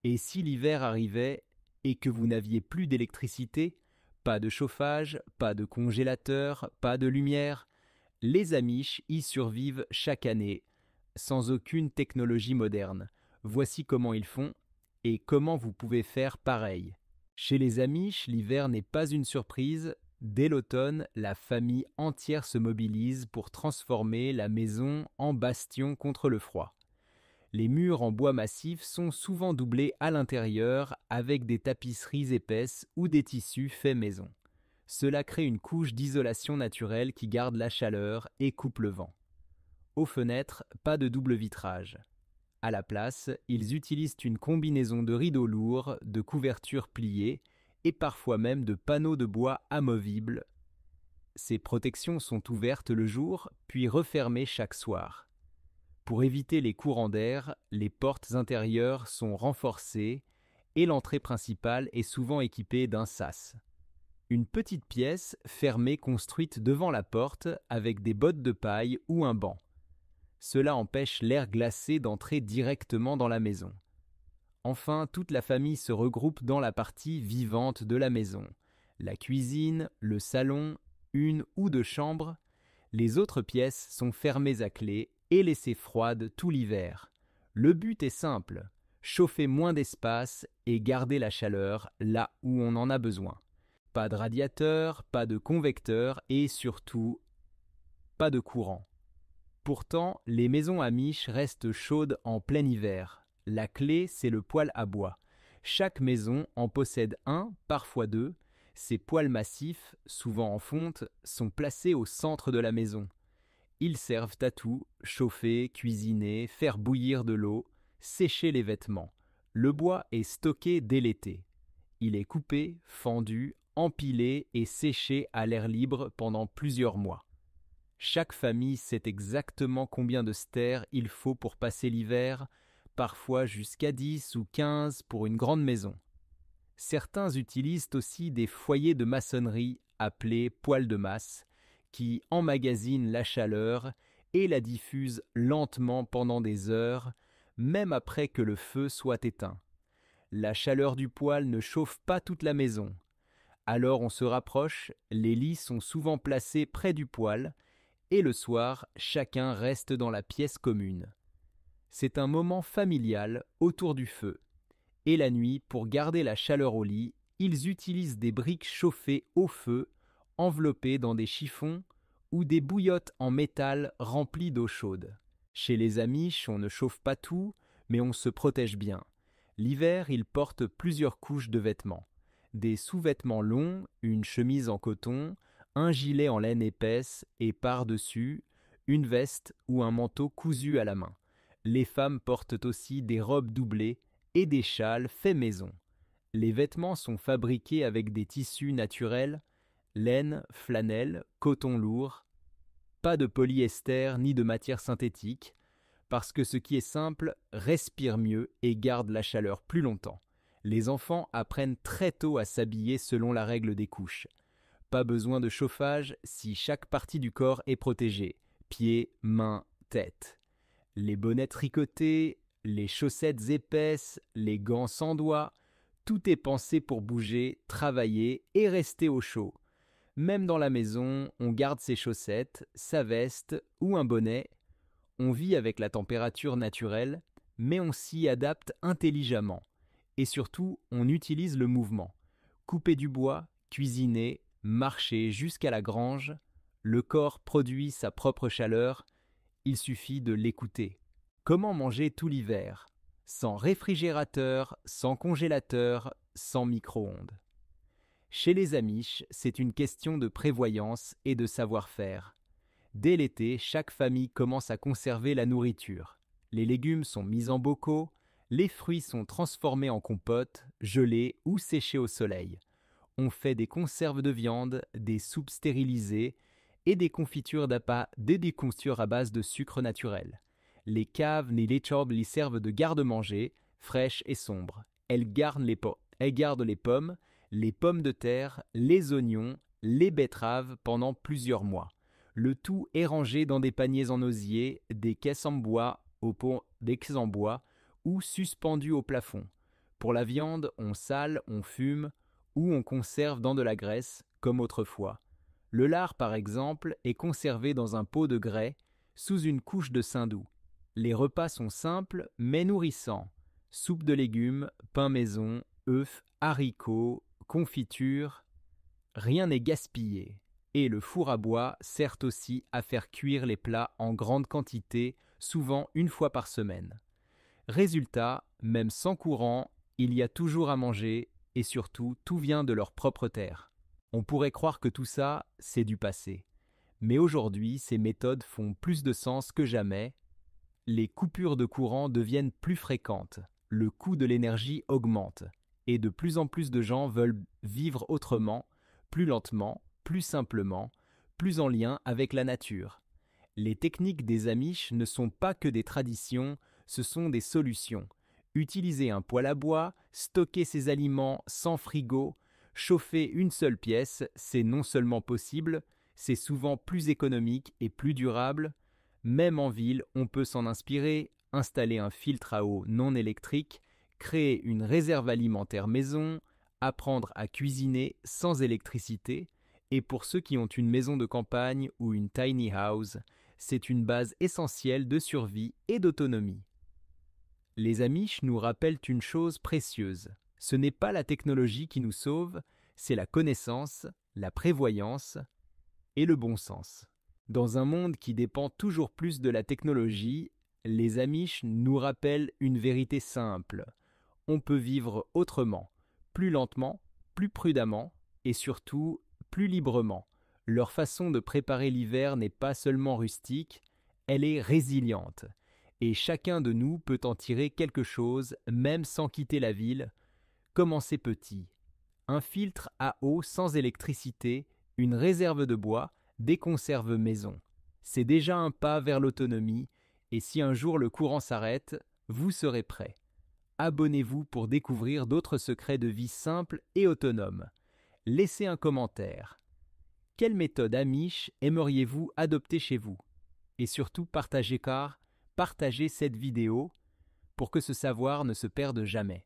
Et si l'hiver arrivait et que vous n'aviez plus d'électricité, pas de chauffage, pas de congélateur, pas de lumière, les Amish y survivent chaque année, sans aucune technologie moderne. Voici comment ils font et comment vous pouvez faire pareil. Chez les Amish, l'hiver n'est pas une surprise. Dès l'automne, la famille entière se mobilise pour transformer la maison en bastion contre le froid. Les murs en bois massif sont souvent doublés à l'intérieur avec des tapisseries épaisses ou des tissus faits maison. Cela crée une couche d'isolation naturelle qui garde la chaleur et coupe le vent. Aux fenêtres, pas de double vitrage. À la place, ils utilisent une combinaison de rideaux lourds, de couvertures pliées et parfois même de panneaux de bois amovibles. Ces protections sont ouvertes le jour, puis refermées chaque soir. Pour éviter les courants d'air, les portes intérieures sont renforcées et l'entrée principale est souvent équipée d'un sas. Une petite pièce fermée construite devant la porte avec des bottes de paille ou un banc. Cela empêche l'air glacé d'entrer directement dans la maison. Enfin, toute la famille se regroupe dans la partie vivante de la maison. La cuisine, le salon, une ou deux chambres. Les autres pièces sont fermées à clé et laissées froides tout l'hiver. Le but est simple, chauffer moins d'espace et garder la chaleur là où on en a besoin. Pas de radiateur, pas de convecteur et surtout, pas de courant. Pourtant, les maisons Amish restent chaudes en plein hiver. La clé, c'est le poêle à bois. Chaque maison en possède un, parfois deux. Ces poêles massifs, souvent en fonte, sont placés au centre de la maison. Ils servent à tout, chauffer, cuisiner, faire bouillir de l'eau, sécher les vêtements. Le bois est stocké dès l'été. Il est coupé, fendu, empilé et séché à l'air libre pendant plusieurs mois. Chaque famille sait exactement combien de stères il faut pour passer l'hiver, parfois jusqu'à 10 ou 15 pour une grande maison. Certains utilisent aussi des foyers de maçonnerie appelés poêles de masse, qui emmagasinent la chaleur et la diffusent lentement pendant des heures, même après que le feu soit éteint. La chaleur du poêle ne chauffe pas toute la maison. Alors on se rapproche, les lits sont souvent placés près du poêle, et le soir, chacun reste dans la pièce commune. C'est un moment familial autour du feu. Et la nuit, pour garder la chaleur au lit, ils utilisent des briques chauffées au feu, enveloppées dans des chiffons ou des bouillottes en métal remplies d'eau chaude. Chez les Amish, on ne chauffe pas tout, mais on se protège bien. L'hiver, ils portent plusieurs couches de vêtements. Des sous-vêtements longs, une chemise en coton, un gilet en laine épaisse et par-dessus, une veste ou un manteau cousu à la main. Les femmes portent aussi des robes doublées et des châles faits maison. Les vêtements sont fabriqués avec des tissus naturels, laine, flanelle, coton lourd, pas de polyester ni de matière synthétique, parce que ce qui est simple respire mieux et garde la chaleur plus longtemps. Les enfants apprennent très tôt à s'habiller selon la règle des couches. Pas besoin de chauffage si chaque partie du corps est protégée, pieds, mains, tête. Les bonnets tricotés, les chaussettes épaisses, les gants sans doigts, tout est pensé pour bouger, travailler et rester au chaud. Même dans la maison, on garde ses chaussettes, sa veste ou un bonnet. On vit avec la température naturelle, mais on s'y adapte intelligemment. Et surtout, on utilise le mouvement. Couper du bois, cuisiner, marcher jusqu'à la grange, le corps produit sa propre chaleur, il suffit de l'écouter. Comment manger tout l'hiver? Sans réfrigérateur, sans congélateur, sans micro-ondes. Chez les Amish, c'est une question de prévoyance et de savoir-faire. Dès l'été, chaque famille commence à conserver la nourriture. Les légumes sont mis en bocaux, les fruits sont transformés en compote, gelés ou séchés au soleil. On fait des conserves de viande, des soupes stérilisées et des confitures à base de sucre naturel. Les caves ni les chorbes y servent de garde-manger, fraîches et sombres. Elles gardent les pommes, les pommes de terre, les oignons, les betteraves pendant plusieurs mois. Le tout est rangé dans des paniers en osier, des caisses en bois ou suspendu au plafond. Pour la viande, on sale, on fume ou on conserve dans de la graisse, comme autrefois. Le lard, par exemple, est conservé dans un pot de grès sous une couche de saindoux. Les repas sont simples mais nourrissants. Soupe de légumes, pain maison, œufs, haricots, confiture. Rien n'est gaspillé. Et le four à bois sert aussi à faire cuire les plats en grande quantité, souvent une fois par semaine. Résultat, même sans courant, il y a toujours à manger et surtout tout vient de leur propre terre. On pourrait croire que tout ça, c'est du passé. Mais aujourd'hui, ces méthodes font plus de sens que jamais. Les coupures de courant deviennent plus fréquentes, le coût de l'énergie augmente, et de plus en plus de gens veulent vivre autrement, plus lentement, plus simplement, plus en lien avec la nature. Les techniques des Amish ne sont pas que des traditions, ce sont des solutions. Utiliser un poêle à bois, stocker ses aliments sans frigo, chauffer une seule pièce, c'est non seulement possible, c'est souvent plus économique et plus durable. Même en ville, on peut s'en inspirer, installer un filtre à eau non électrique, créer une réserve alimentaire maison, apprendre à cuisiner sans électricité, et pour ceux qui ont une maison de campagne ou une tiny house, c'est une base essentielle de survie et d'autonomie. Les Amish nous rappellent une chose précieuse. Ce n'est pas la technologie qui nous sauve, c'est la connaissance, la prévoyance et le bon sens. Dans un monde qui dépend toujours plus de la technologie, les Amish nous rappellent une vérité simple. On peut vivre autrement, plus lentement, plus prudemment et surtout plus librement. Leur façon de préparer l'hiver n'est pas seulement rustique, elle est résiliente. Et chacun de nous peut en tirer quelque chose, même sans quitter la ville. Commencez petit. Un filtre à eau sans électricité, une réserve de bois, des conserves maison. C'est déjà un pas vers l'autonomie, et si un jour le courant s'arrête, vous serez prêt. Abonnez-vous pour découvrir d'autres secrets de vie simples et autonomes. Laissez un commentaire. Quelle méthode Amish aimeriez-vous adopter chez vous? Et surtout partagez cette vidéo pour que ce savoir ne se perde jamais.